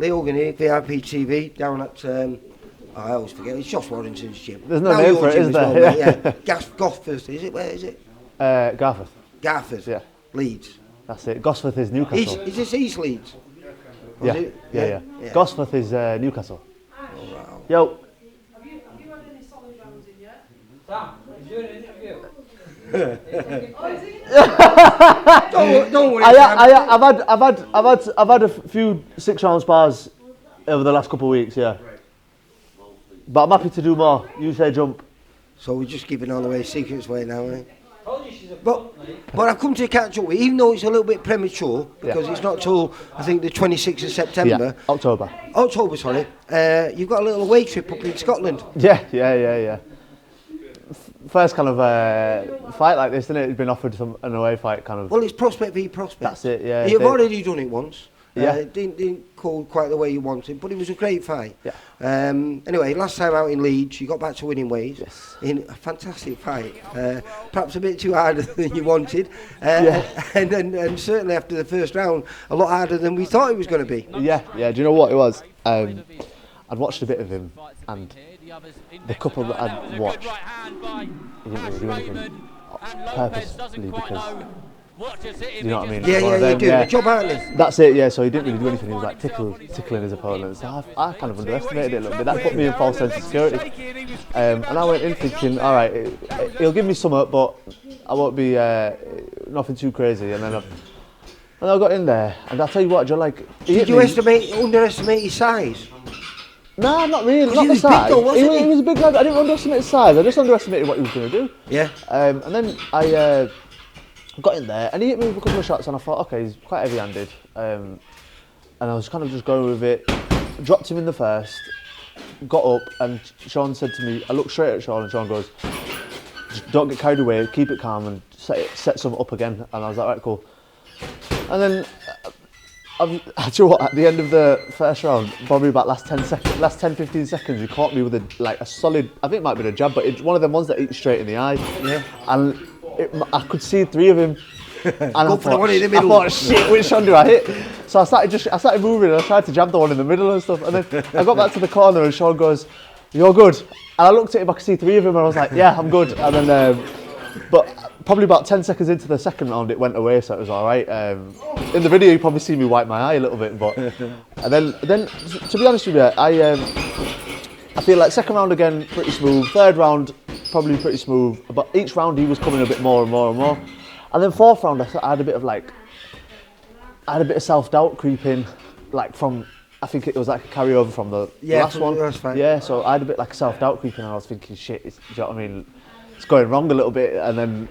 Lee Hogan here, VIP TV, down at, I always forget, it's Josh Warrington's gym. There's no name for it, is there? Well, yeah. Gosforth, is it? Where is it? Garforth. Garforth, yeah. Leeds. That's it. Gosforth is Newcastle. Is this East Leeds? Yeah. Gosforth is Newcastle. Oh, wow. Yo. Have you had any solid rounds in yet? Sam, he's doing an interview. Don't worry. I've had a few 6-round spars over the last couple of weeks, yeah. But I'm happy to do more. You say jump. So we're just giving all the way secrets away now, eh? But I've come to catch up with, even though it's a little bit premature, because it's not till, I think, the 26th of September. Yeah, October, sorry. You've got a little away trip up in Scotland. Yeah. First kind of fight like this, isn't it? It's been offered an away fight kind of. Well, it's prospect v prospect. That's it, yeah. You've already done it once. Yeah. It didn't go quite the way you wanted, but it was a great fight. Yeah. Anyway, last time out in Leeds, you got back to winning ways. Yes. In a fantastic fight. Perhaps a bit too harder than you wanted. Yeah. And certainly after the first round, a lot harder than we thought it was going to be. Yeah. Do you know what it was? I'd watched a bit of him, and the couple that I'd watched, he didn't really do anything purposely because. You know what I mean? Yeah, you do. The job, aren't they? That's it, yeah. So he didn't really do anything. He was like tickling his opponent. So I kind of underestimated it a little bit. That put me in false sense of security. And I went in thinking, all right, he'll give me something, but I won't be nothing too crazy. And then I got in there, and I'll tell you what, Joe, like. Did you underestimate his size? No, not really. Not the size. Big though, wasn't he was a big lad. I didn't underestimate his size. I just underestimated what he was going to do. Yeah. And then I got in there, and he hit me with a couple of shots, and I thought, okay, he's quite heavy-handed. And I was kind of just going with it. Dropped him in the first. Got up, and Sean said to me, I looked straight at Sean, and Sean goes, just don't get carried away, keep it calm, and set something up again. And I was like, right, cool. And then. At the end of the first round, probably about last 10-15 seconds, he caught me with a solid, I think it might have been a jab, but it's one of them ones that hit you straight in the eye. Yeah. And I could see 3 of him. And I thought, shit, which one do I hit? So I started moving, and I tried to jab the one in the middle and stuff. And then I got back to the corner, and Sean goes, "You're good." And I looked at him, I could see 3 of them, and I was like, "Yeah, I'm good." And then, but probably about 10 seconds into the second round, it went away, so it was all right. In the video, you probably see me wipe my eye a little bit, but and then to be honest with you, I feel like second round again pretty smooth, third round probably pretty smooth, but each round he was coming a bit more and more and more, and then fourth round I had a bit of self-doubt creeping, like from. I think it was like a carryover from the last one. Yeah, so I had a bit like self-doubt creeping, and I was thinking, shit, do you know what I mean? It's going wrong a little bit, and then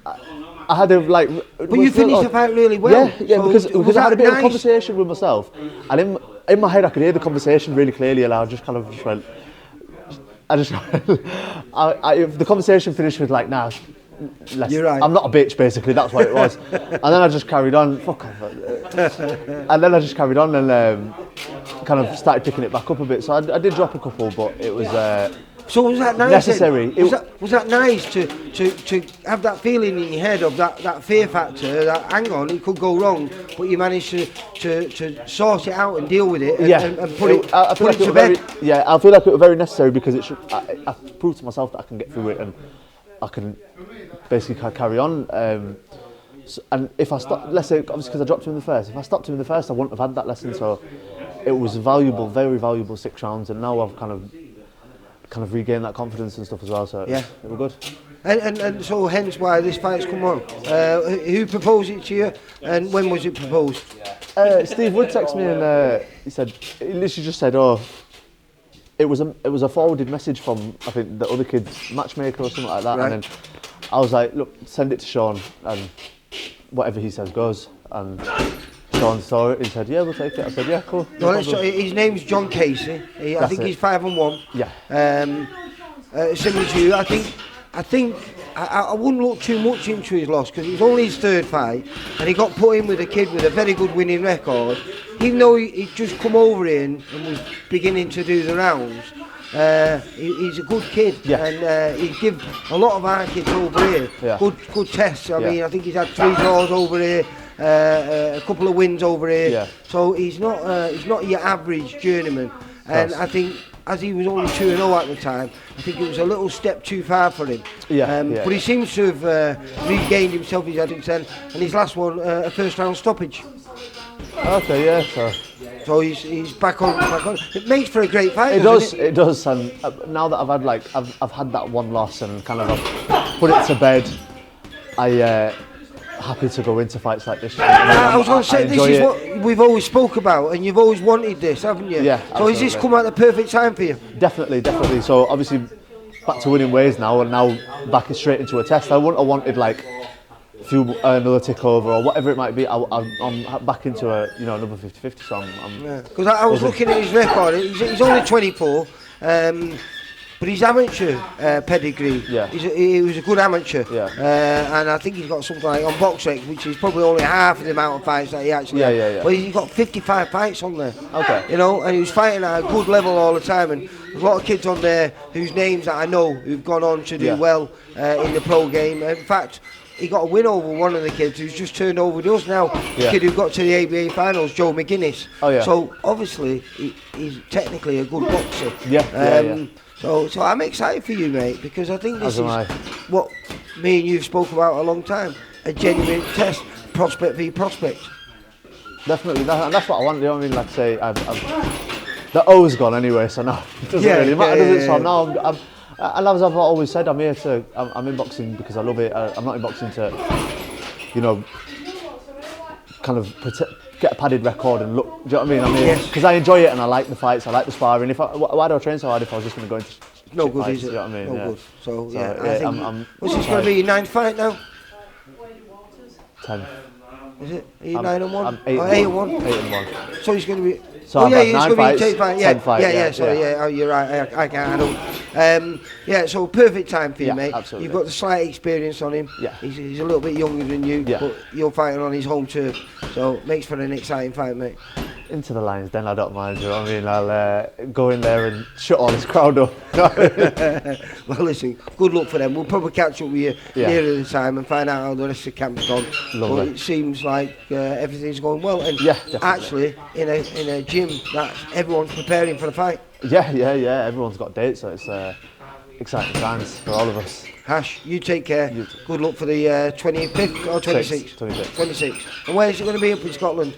I had to like. But you finished the fight really well. Yeah, so because I had a bit of a conversation with myself, and in my head I could hear the conversation really clearly, and I just went. The conversation finished with like, nah. You're right. I'm not a bitch, basically. That's what it was. And then I just carried on. Fuck off. And then I just carried on and kind of started picking it back up a bit. So I did drop a couple, but it was. So was that nice? Necessary. Was that nice to have that feeling in your head of that fear factor? That hang on, it could go wrong, but you managed to sort it out and deal with it and put it to bed. I feel like it was very necessary because I proved to myself that I can get through it and I can basically carry on. And if I stopped, let's say, obviously because I dropped him in the first. If I stopped him in the first, I wouldn't have had that lesson. So it was valuable, very valuable 6 rounds, and now I've kind of regained that confidence and stuff as well. So it was good. And so hence why this fight's come on. Who proposed it to you, and when was it proposed? Steve Wood texted me and he literally just said, "Oh, it was a forwarded message from I think the other kid's matchmaker or something like that." Right. And then I was like, "Look, send it to Sean, and whatever he says goes." And Sean saw it and said, "Yeah, we'll take it." I said, "Yeah, cool." No, his name's John Casey. I think he's 5-1. Yeah. Similar to you, I think I wouldn't look too much into his loss because it was only his 3rd fight, and he got put in with a kid with a very good winning record. Even though he'd just come over in and was beginning to do the rounds, he's a good kid, and he'd give a lot of our kids over here good tests. I mean, I think he's had 3 draws over here. a couple of wins over here. Yeah. So he's not your average journeyman. And I think, as he was only 2-0 at the time, I think it was a little step too far for him. But he seems to have regained himself, his head, and his last one, a first round stoppage. Okay, yeah. So he's back on. It makes for a great fight. It does. And now that I've had that one loss and kind of I've put it to bed, I happy to go into fights like this. I was going to say, this is what we've always spoke about, and you've always wanted this, haven't you? Yeah. So has this come at the perfect time for you? Definitely. So obviously back to winning ways now, and now back straight into a test. I wouldn't have wanted like another tick over or whatever it might be. I'm back into another 50-50. So because I was looking at his record. He's only 24. But his amateur pedigree, he was a good amateur, and I think he's got something like on BoxRec, which is probably only half of the amount of fights that he actually had. But he's got 55 fights on there. Okay. And he was fighting at a good level all the time, and there's a lot of kids on there whose names that I know who've gone on to do well in the pro game. In fact, he got a win over one of the kids who's just turned over to us now. The kid who got to the ABA finals, Joe McGuinness. So obviously he's technically a good boxer. So I'm excited for you, mate, because I think this is what me and you've spoke about a long time, a genuine test, prospect v prospect. Definitely, and that's what I want. You know what I mean? Like I say, the O's gone anyway, so now it doesn't really matter, does it? So now and as I've always said, I'm in boxing because I love it. I'm not in boxing to, kind of get a padded record and look. Do you know what I mean? Because I enjoy it and I like the fights, I like the sparring. Why do I train so hard if I was just going to go into no good, fights, is it? You know what I mean? No good. So I think what's this going to be your 9th fight now? 10. Is it? Are you 9-1? I'm 8-1. 8-1. So he's going to be. So I've had 9 fights, 10 fights. Oh, you're right. I can't. So perfect time for you, mate. Absolutely. You've got the slight experience on him. Yeah. He's a little bit younger than you, but you're fighting on his home turf, so it makes for an exciting fight, mate. Into the lines, then I don't mind. You know what I mean? I'll go in there and shut all this crowd up. Well, listen. Good luck for them. We'll probably catch up with you nearer the time and find out how the rest of the camp's gone. Lovely. But it seems like everything's going well, and definitely. actually in a gym that everyone's preparing for the fight. Yeah. Everyone's got dates, so it's exciting times for all of us. Hash, you take care. Good luck for the 25th or 26th? 26th. And where is it going to be up in Scotland?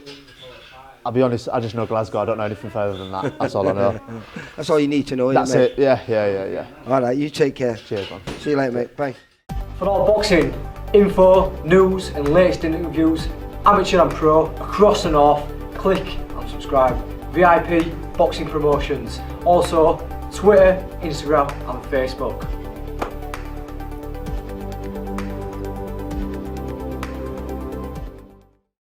I'll be honest, I just know Glasgow. I don't know anything further than that. That's all I know. That's all you need to know, That's isn't it? Yeah. All right, you take care. Cheers, man. See you later, mate. Bye. For all boxing info, news and latest interviews, amateur and pro, across the north, click and subscribe. VIP Boxing Promotions. Also, Twitter, Instagram and Facebook.